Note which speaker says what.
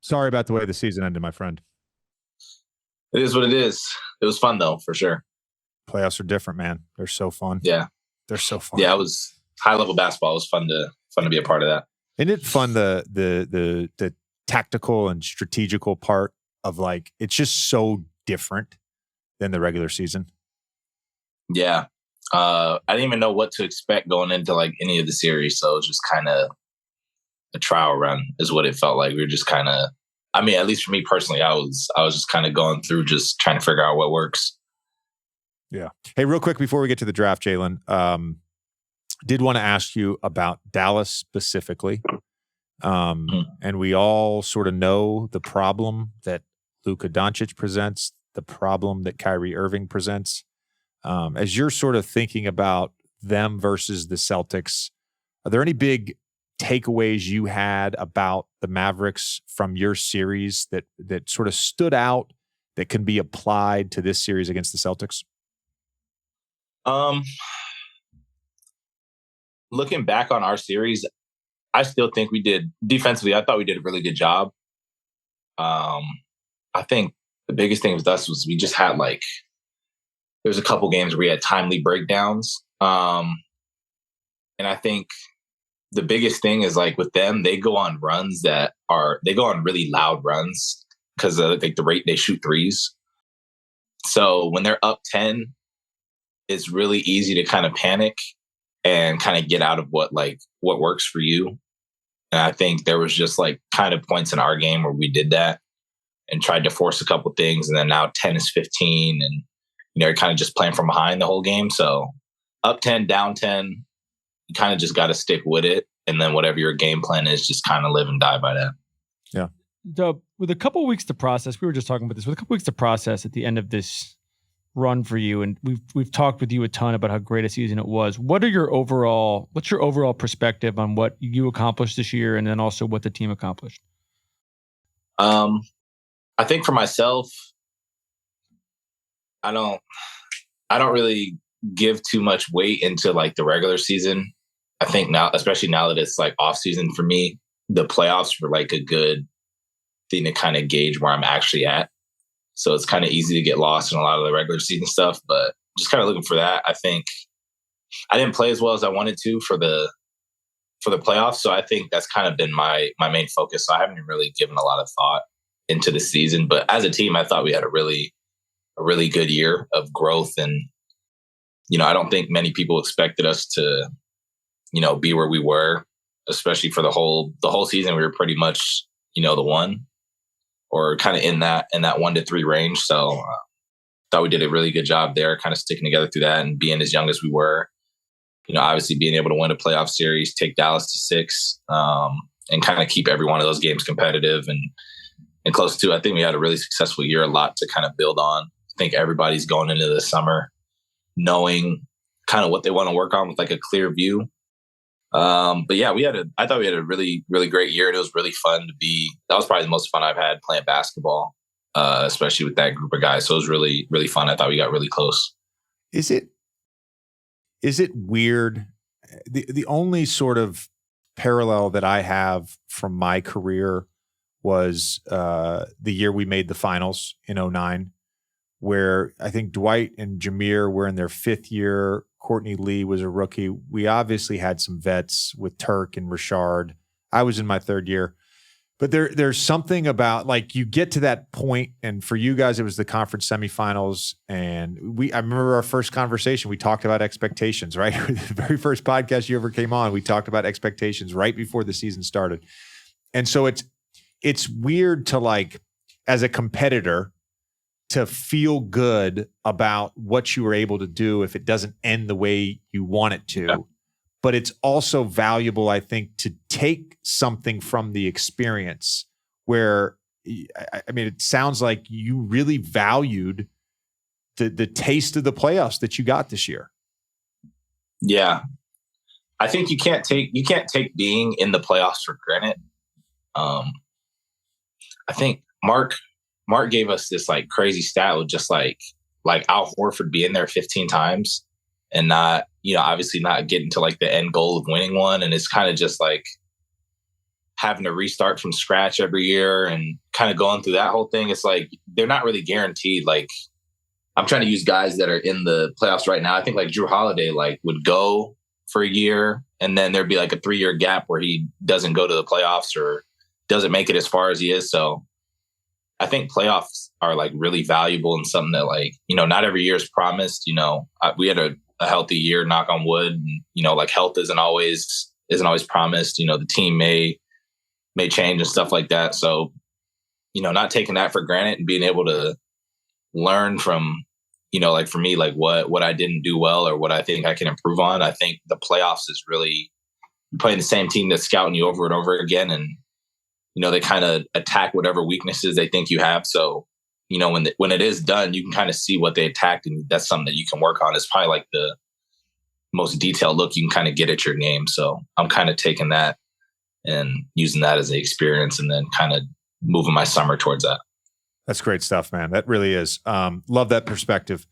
Speaker 1: Sorry about the way the season ended, my friend.
Speaker 2: It is what it is. It was fun though, for sure.
Speaker 1: Playoffs are different, man. They're so fun.
Speaker 2: Yeah.
Speaker 1: They're so fun.
Speaker 2: Yeah, it was high level basketball. It was fun to be a part of that.
Speaker 1: Isn't it fun the tactical and strategical part of like it's just so different than the regular season?
Speaker 2: Yeah. I didn't even know what to expect going into like any of the series, so it was just kind of a trial run is what it felt like. We were just kind of, I mean, at least for me personally, I was just kind of going through, just trying to figure out what works.
Speaker 1: Yeah. Hey, real quick before we get to the draft, Jalen, did want to ask you about Dallas specifically. And we all sort of know the problem that Luka Doncic presents, the problem that Kyrie Irving presents. As you're sort of thinking about them versus the Celtics, are there any big takeaways you had about the Mavericks from your series that sort of stood out that can be applied to this series against the Celtics?
Speaker 2: Looking back on our series, I still think we did defensively. I thought we did a really good job. I think the biggest thing with us was we just had like, there was a couple games where we had timely breakdowns. And I think the biggest thing is like with them, they go on runs they go on really loud runs because of like the rate they shoot threes. So when they're up 10, it's really easy to kind of panic and kind of get out of what works for you. And I think there was just like kind of points in our game where we did that and tried to force a couple things. And then now 10 is 15 and, you're kind of just playing from behind the whole game. So up 10, down 10, you kind of just got to stick with it. And then whatever your game plan is, just kind of live and die by that.
Speaker 1: Yeah.
Speaker 3: With a couple of weeks to process, we were just talking about this, with a couple of weeks to process at the end of this run for you, and we've talked with you a ton about how great a season it was. What's your overall perspective on what you accomplished this year and then also what the team accomplished?
Speaker 2: I think for myself, I don't really give too much weight into like the regular season. I think now, especially now that it's like off season for me, the playoffs were like a good thing to kind of gauge where I'm actually at. So it's kind of easy to get lost in a lot of the regular season stuff, but just kind of looking for that. I think I didn't play as well as I wanted to for the playoffs. So I think that's kind of been my main focus. So I haven't really given a lot of thought into the season, but as a team, I thought we had a really good year of growth. And, I don't think many people expected us to, be where we were, especially for the whole season. We were pretty much, the one or kind of in that 1 to 3 range. So thought we did a really good job there, kind of sticking together through that and being as young as we were, obviously being able to win a playoff series, take Dallas to 6, and kind of keep every one of those games competitive and close to. I think we had a really successful year, a lot to kind of build on. I think everybody's going into the summer knowing kind of what they want to work on with like a clear view. But yeah, I thought we had a really, really great year, and it was really fun to be. That was probably the most fun I've had playing basketball, especially with that group of guys. So it was really, really fun. I thought we got really close.
Speaker 1: Is it weird? The only sort of parallel that I have from my career was the year we made the finals in 2009, where I think Dwight and Jameer were in their 5th year. Courtney Lee was a rookie. We obviously had some vets with Turk and Rashard. I was in my 3rd year. But there's something about like you get to that point, and for you guys, it was the conference semifinals. And I remember our first conversation, we talked about expectations, right? The very first podcast you ever came on, we talked about expectations right before the season started. And so it's weird to like, as a competitor, to feel good about what you were able to do if it doesn't end the way you want it to. Yeah. But it's also valuable, I think, to take something from the experience where, I mean, it sounds like you really valued the taste of the playoffs that you got this year.
Speaker 2: Yeah. I think you can't take being in the playoffs for granted. I think Mark gave us this like crazy stat with just like Al Horford being there 15 times and not, obviously not getting to like the end goal of winning one. And it's kind of just like having to restart from scratch every year and kind of going through that whole thing. It's like, they're not really guaranteed. Like, I'm trying to use guys that are in the playoffs right now. I think like Drew Holiday, like, would go for a year and then there'd be like a 3-year gap where he doesn't go to the playoffs or doesn't make it as far as he is. So I think playoffs are like really valuable and something that, like, you know, not every year is promised. You know, we had a healthy year, knock on wood. And, you know, like, health isn't always promised. You know, the team may change and stuff like that. So, you know, not taking that for granted and being able to learn from, you know, like for me, like what I didn't do well or what I think I can improve on. I think the playoffs is really playing the same team that's scouting you over and over again. And, you know, they kind of attack whatever weaknesses they think you have. So, you know, when it is done, you can kind of see what they attacked, and that's something that you can work on. It's probably like the most detailed look you can kind of get at your game. So I'm kind of taking that and using that as an experience and then kind of moving my summer towards that.
Speaker 1: That's great stuff, man. That really is. Love that perspective.